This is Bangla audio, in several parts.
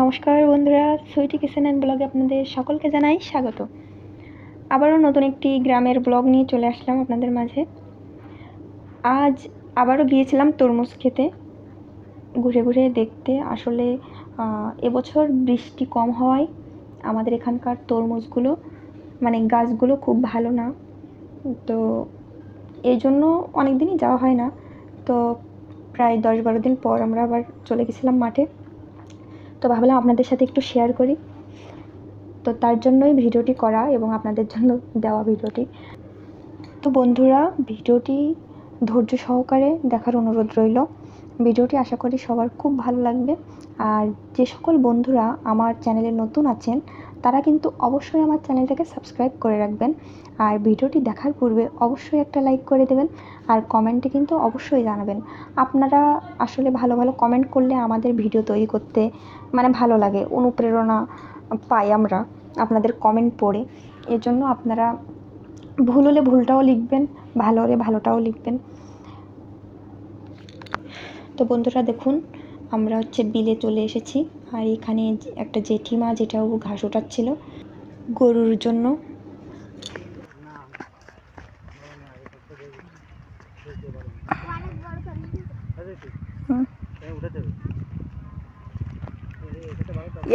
নমস্কার বন্ধুরা, সুইটি কিচেন অ্যান্ড ব্লগে আপনাদের সকলকে জানাই স্বাগত। আবারও নতুন একটি গ্রামের ব্লগ নিয়ে চলে আসলাম আপনাদের মাঝে। আজ আবারও গিয়েছিলাম তরমুজ খেতে, ঘুরে ঘুরে দেখতে। আসলে এবছর বৃষ্টি কম হওয়ায় আমাদের এখানকার তরমুজগুলো গাছগুলো খুব ভালো না, তো এই জন্য অনেক দিনই যাওয়া হয় না। তো প্রায় 10-12 দিন পর আমরা আবার চলে গেছিলাম মাঠে। তো ভাবলাম আপনাদের সাথে একটু শেয়ার করি, তো তার জন্যই ভিডিওটি করা এবং আপনাদের জন্য দেওয়া ভিডিওটি। তো বন্ধুরা, ভিডিওটি ধৈর্য সহকারে দেখার অনুরোধ রইল। ভিডিওটি আশা করি সবার খুব ভালো লাগবে। আর যে সকল বন্ধুরা আমার চ্যানেলে নতুন আছেন তারা কিন্তু অবশ্যই আমার চ্যানেলটাকে সাবস্ক্রাইব করে রাখবেন। আর ভিডিওটি দেখার পূর্বে অবশ্যই একটা লাইক করে দেবেন, আর কমেন্টে কিন্তু অবশ্যই জানাবেন। আপনারা আসলে ভালো ভালো কমেন্ট করলে আমাদের ভিডিও তৈরি করতে ভালো লাগে, অনুপ্রেরণা পাই আমরা আপনাদের কমেন্ট পড়ে। এর জন্য আপনারা ভুল হলে ভুলটাও লিখবেন, ভালো হলে ভালোটাও লিখবেন। তো বন্ধুরা দেখুন, আমরা বিলে চলে এসেছি। আর এখানে একটা জেঠিমা যেটাও ঘাস ওঠাচ্ছিল গরুর জন্য।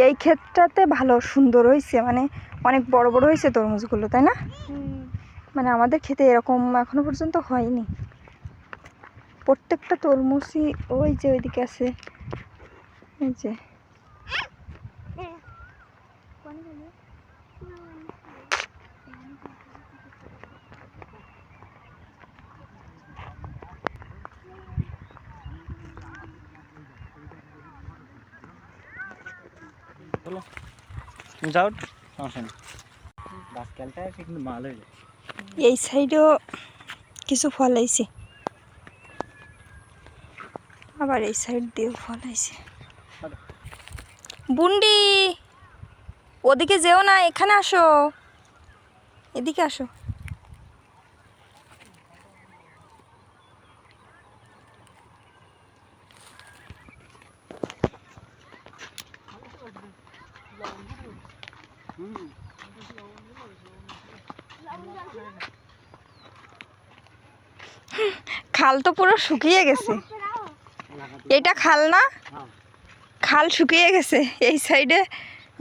এই ক্ষেতটাতে ভালো সুন্দর হয়েছে, অনেক বড় বড় হয়েছে তরমুজগুলো, তাই না? আমাদের ক্ষেতে এরকম এখনো পর্যন্ত হয়নি। প্রত্যেকটা তরমুজই ওই যে ওইদিকে আছে, এই যে এই সাইডেও কিছু ফল আইছে, আবার এই সাইড দিয়েও ফল আইছে। বুন্ডি, ওদিকে যেও না, এখানে আসো, এদিকে আসো। খাল তো পুরো শুকিয়ে গেছে। এটা খাল না, খাল শুকিয়ে গেছে। এই সাইডে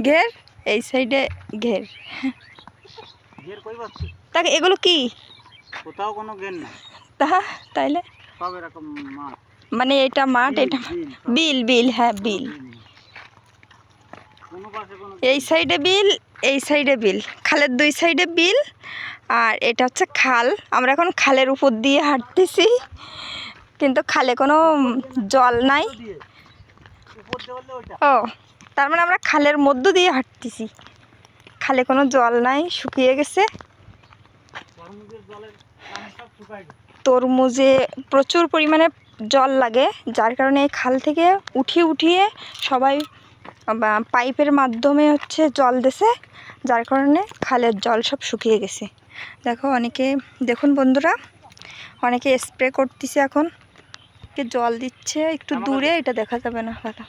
ঘের, এই সাইডে ঘের। তাকে এগুলো কি? কোথাও কোনো ঘের না। তাইলে সব এরকম মাঠ, এটা মাঠ, এটা বিল। বিল, হ্যাঁ বিল। এই সাইডে বিল, এই সাইডে বিল, খালের দুই সাইডে বিল। আর এটা হচ্ছে খাল। আমরা এখন খালের উপর দিয়ে হাঁটতেছি, কিন্তু খালে কোনো জল নাই। ও, তার আমরা খালের মধ্য দিয়ে হাঁটতেছি, খালে কোনো জল নাই, শুকিয়ে গেছে। তরমুজে প্রচুর পরিমাণে জল লাগে, যার কারণে এই খাল থেকে উঠিয়ে সবাই পাইপের মাধ্যমে জল দিছে, যার কারণে খালের জল সব শুকিয়ে গেছে। দেখুন বন্ধুরা, অনেকে স্প্রে করতেছে, এখন জল দিচ্ছে একটু দূরে, এটা দেখা যাবে না ভালো।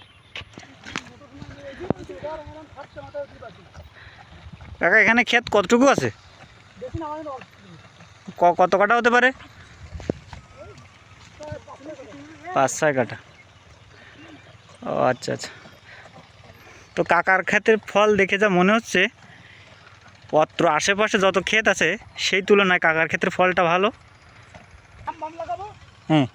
কাকা এখানে ক্ষেত কতটুকু আছে? কত কাটা হতে পারে? 5-6 কাটা। ও আচ্ছা আচ্ছা। তো কাকার ক্ষেতের ফল দেখে যা মনে হচ্ছে, পত্র আশেপাশে যত ক্ষেত আছে সেই তুলনায় কাকার ক্ষেতের ফলটা ভালো। হ্যাঁ,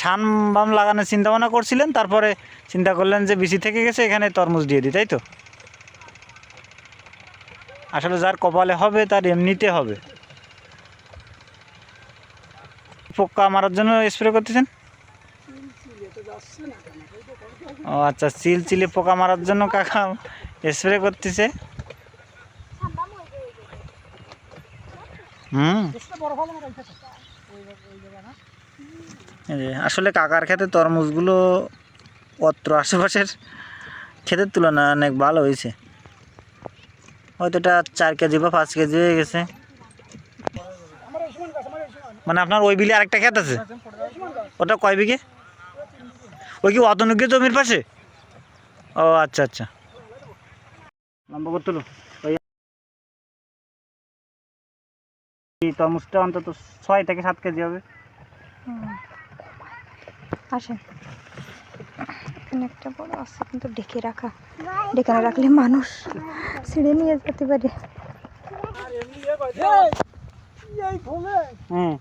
শান বাম লাগানোর চিন্তা ভাবনা করছিলেন, তারপরে চিন্তা করলেন যে বিচি থেকে গেছে, এখানে তরমুজ দিয়ে দিই, তাই তো? আসলে যার কপালে হবে তার এমনিতে হবে। পোকা মারার জন্য স্প্রে করতেছেন? ও আচ্ছা, চিলে পোকা মারার জন্য কাকা স্প্রে করতেছে। আসলে কাকার ক্ষেতে তরমুজগুলো অত্র আশেপাশের ক্ষেতের তুলনায় অনেক ভালো হয়েছে। হয়তো এটা 4 কেজি বা 5 কেজি হয়ে গেছে। আপনার ওই বিলে আরেকটা ক্ষেত আছে, ওটা কয় বিঘে? ওই কি অতনুজ্ঞ জমির পাশে? ও আচ্ছা আচ্ছা, লম্বা করতে হলো। ওই তরমুজটা অন্তত 6 থেকে 7 কেজি হবে। আসেন, এখানে একটা বড় আছে কিন্তু ডেকে রাখা, ডেকে না রাখলে মানুষ ছিঁড়ে নিয়ে যেতে পারে। হ্যাঁ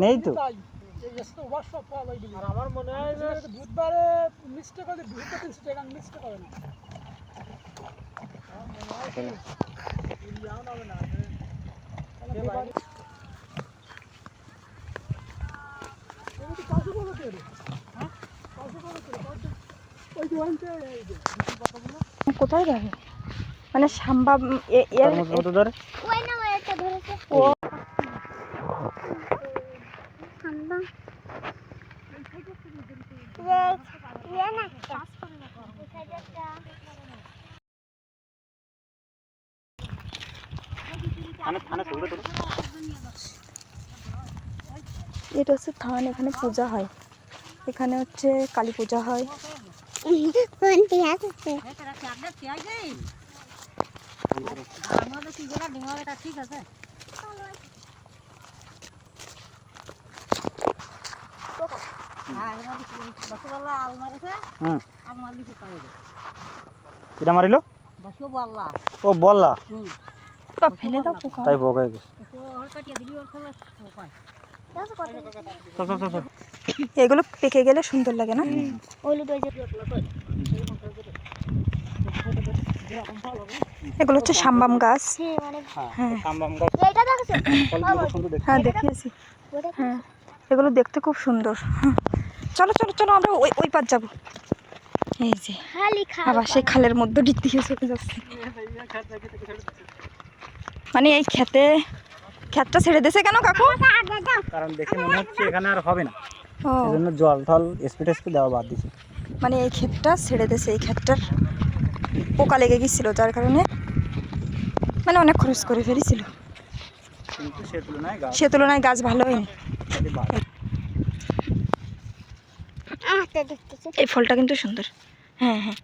নেই তো, আমার মনে হয় যে বুধবারে মিষ্টি করে ভিড়তে মিষ্টি এখন মিষ্টি করে না। কোথায় যাবে মানে সাম্বা তরমুজ কত ধরে? ও এটা হচ্ছে থান, এখানে পূজা হয়, এখানে হচ্ছে কালী পূজা হয়। এটা মারিল ও বললা ফেলে দাও পোকা। তাই ভোগ হয়ে গেছে। চল, চল, চল, চল। এগুলো পেকে গেলে সুন্দর লাগে না? এগুলো হচ্ছে সাম্বাম গাছ। হ্যাঁ হ্যাঁ দেখিয়েছি। হ্যাঁ এগুলো দেখতে খুব সুন্দর। চলো চলো চলো, আমরা ওই ওই পার যাবো। এই যে আবার সেই খালের মধ্যে দিক দিয়ে চলে যাচ্ছে। মানে এই ক্ষেতটা ছেড়ে দিয়েছে কেন কাকু? কারণ দেখে মনে হচ্ছে এখানে আর হবে না, ও সেজন্য জল টল স্প্রে দেওয়া বাদ দিছে। মানে এই ক্ষেতটা ছেড়ে দিয়েছে, এই ক্ষেতটার পোকা লেগে গেছিল যার কারণে মানে অনেক খরচ করে ফেলেছিল, কিন্তু সে তুলনায় গাছ ভালো হয়নি। এই ফলটা কিন্তু সুন্দর। হ্যাঁ হ্যাঁ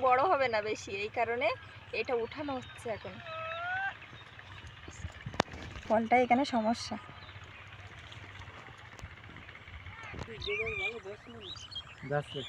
বড় হবে না বেশি, এই কারণে এটা উঠানো হচ্ছে এখন। ফলটা এখানে সমস্যা। যাচ্ছে